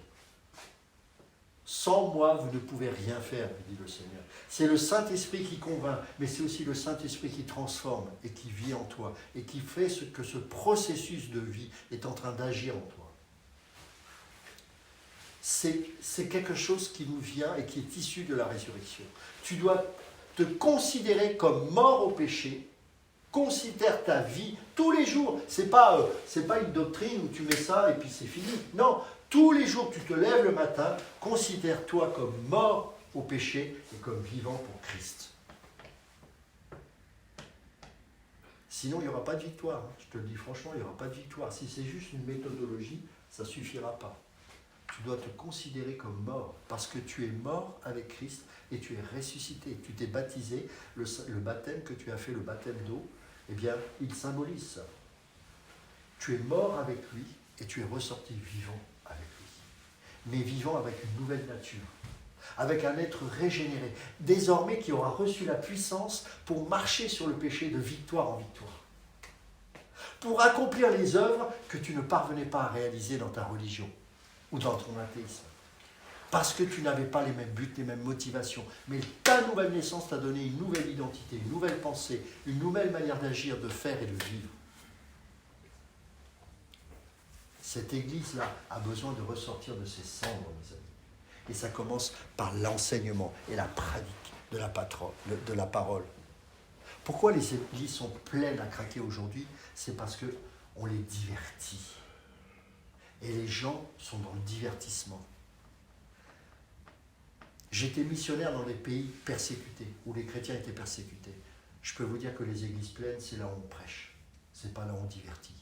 Sans moi, vous ne pouvez rien faire, dit le Seigneur. C'est le Saint-Esprit qui convainc, mais c'est aussi le Saint-Esprit qui transforme et qui vit en toi et qui fait que ce processus de vie est en train d'agir en toi. C'est quelque chose qui nous vient et qui est issu de la résurrection. Tu dois te considérer comme mort au péché. Considère ta vie tous les jours. C'est pas une doctrine où tu mets ça et puis c'est fini. Non, tous les jours tu te lèves le matin, considère-toi comme mort au péché et comme vivant pour Christ. Sinon, il n'y aura pas de victoire. Je te le dis franchement, il n'y aura pas de victoire. Si c'est juste une méthodologie, ça ne suffira pas. Tu dois te considérer comme mort parce que tu es mort avec Christ et tu es ressuscité. Tu t'es baptisé, le baptême que tu as fait, le baptême d'eau, eh bien, il symbolise ça. Tu es mort avec lui et tu es ressorti vivant avec lui. Mais vivant avec une nouvelle nature, avec un être régénéré, désormais qui aura reçu la puissance pour marcher sur le péché de victoire en victoire. Pour accomplir les œuvres que tu ne parvenais pas à réaliser dans ta religion ou dans ton athéisme. Parce que tu n'avais pas les mêmes buts, les mêmes motivations. Mais ta nouvelle naissance t'a donné une nouvelle identité, une nouvelle pensée, une nouvelle manière d'agir, de faire et de vivre. Cette Église-là a besoin de ressortir de ses cendres, mes amis. Et ça commence par l'enseignement et la pratique de la parole. Pourquoi les églises sont pleines à craquer aujourd'hui? C'est parce qu'on les divertit. Et les gens sont dans le divertissement. J'étais missionnaire dans des pays persécutés, où les chrétiens étaient persécutés. Je peux vous dire que les églises pleines, c'est là où on prêche. C'est pas là où on divertit.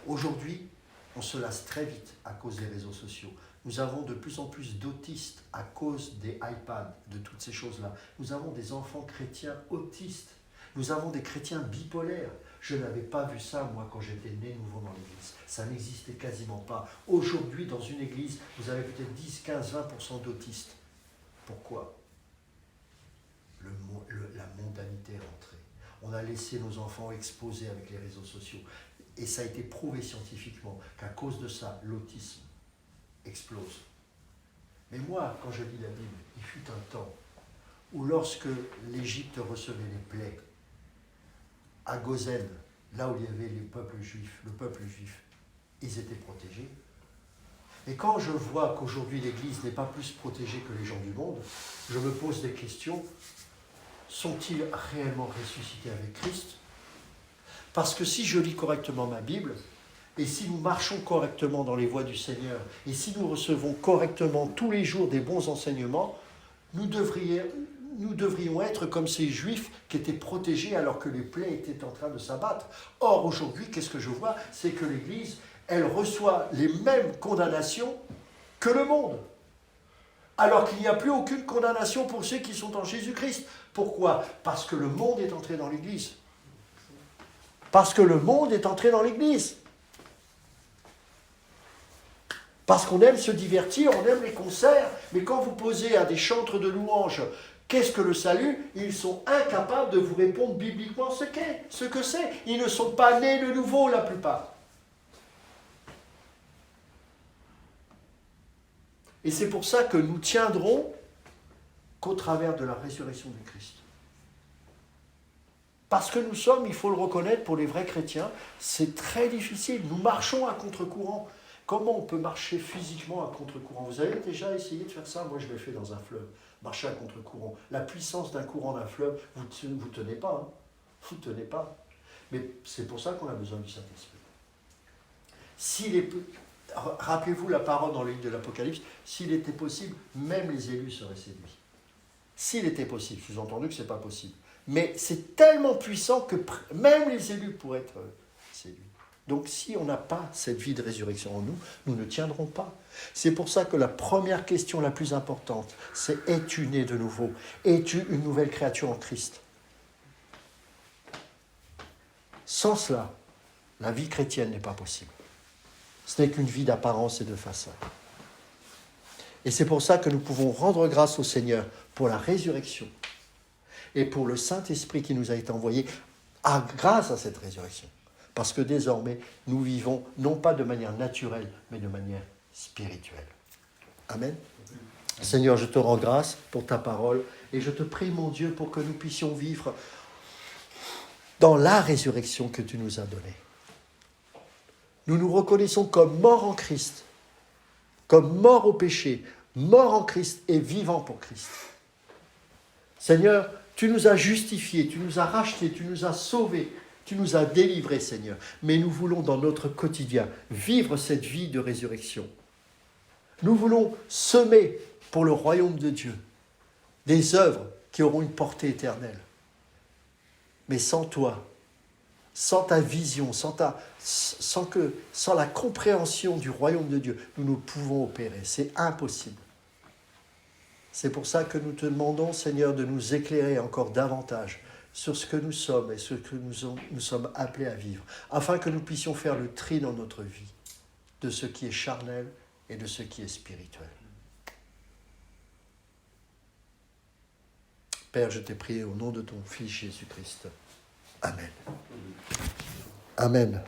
Aujourd'hui, on se lasse très vite à cause des réseaux sociaux. Nous avons de plus en plus d'autistes à cause des iPads, de toutes ces choses-là. Nous avons des enfants chrétiens autistes. Nous avons des chrétiens bipolaires. Je n'avais pas vu ça, moi, quand j'étais né nouveau dans l'église. Ça n'existait quasiment pas. Aujourd'hui, dans une église, vous avez peut-être 10, 15, 20% d'autistes. Pourquoi? La mondanité est rentrée. On a laissé nos enfants exposés avec les réseaux sociaux. Et ça a été prouvé scientifiquement qu'à cause de ça, l'autisme explose. Mais moi, quand je lis la Bible, il fut un temps où lorsque l'Égypte recevait les plaies, à Gozen, là où il y avait le peuple juif, ils étaient protégés Et quand je vois qu'aujourd'hui l'Église n'est pas plus protégée que les gens du monde, je me pose des questions. Sont-ils réellement ressuscités avec Christ? Parce que si je lis correctement ma Bible, et si nous marchons correctement dans les voies du Seigneur, et si nous recevons correctement tous les jours des bons enseignements, nous devrions être comme ces Juifs qui étaient protégés alors que les plaies étaient en train de s'abattre. Or, aujourd'hui, qu'est-ce que je vois? C'est que l'Église, elle reçoit les mêmes condamnations que le monde. Alors qu'il n'y a plus aucune condamnation pour ceux qui sont en Jésus-Christ. Pourquoi? Parce que le monde est entré dans l'Église. Parce que le monde est entré dans l'Église. Parce qu'on aime se divertir, on aime les concerts, mais quand vous posez à des chantres de louanges, qu'est-ce que le salut? Ils sont incapables de vous répondre bibliquement ce que c'est. Ils ne sont pas nés de nouveau, la plupart. Et c'est pour ça que nous tiendrons qu'au travers de la résurrection du Christ. Parce que nous sommes, il faut le reconnaître, pour les vrais chrétiens, c'est très difficile. Nous marchons à contre-courant. Comment on peut marcher physiquement à contre-courant? Vous avez déjà essayé de faire ça? Moi, je l'ai fait dans un fleuve. Marcher à contre-courant. La puissance d'un courant d'un fleuve, vous ne tenez pas. Hein. Vous ne tenez pas. Mais c'est pour ça qu'on a besoin du Saint-Esprit. Rappelez-vous la parole dans le livre de l'Apocalypse, s'il était possible, même les élus seraient séduits. S'il était possible, sous-entendu que ce n'est pas possible. Mais c'est tellement puissant que même les élus pourraient être séduits. Donc si on n'a pas cette vie de résurrection en nous, nous ne tiendrons pas. C'est pour ça que la première question la plus importante, c'est: es-tu né de nouveau? Es-tu une nouvelle créature en Christ? Sans cela, la vie chrétienne n'est pas possible. Ce n'est qu'une vie d'apparence et de façade. Et c'est pour ça que nous pouvons rendre grâce au Seigneur pour la résurrection et pour le Saint-Esprit qui nous a été envoyé grâce à cette résurrection. Parce que désormais, nous vivons non pas de manière naturelle, mais de manière spirituelle. Amen. Seigneur, je te rends grâce pour ta parole et je te prie, mon Dieu, pour que nous puissions vivre dans la résurrection que tu nous as donnée. Nous nous reconnaissons comme morts en Christ, comme morts au péché, morts en Christ et vivants pour Christ. Seigneur, tu nous as justifiés, tu nous as rachetés, tu nous as sauvés, tu nous as délivrés, Seigneur. Mais nous voulons dans notre quotidien vivre cette vie de résurrection. Nous voulons semer pour le royaume de Dieu des œuvres qui auront une portée éternelle. Mais sans toi, sans ta vision, sans la compréhension du royaume de Dieu, nous ne pouvons opérer. C'est impossible. C'est pour ça que nous te demandons, Seigneur, de nous éclairer encore davantage sur ce que nous sommes et ce que nous sommes appelés à vivre, afin que nous puissions faire le tri dans notre vie de ce qui est charnel et de ce qui est spirituel. Père, je t'ai prié au nom de ton Fils Jésus-Christ. Amen. Amen.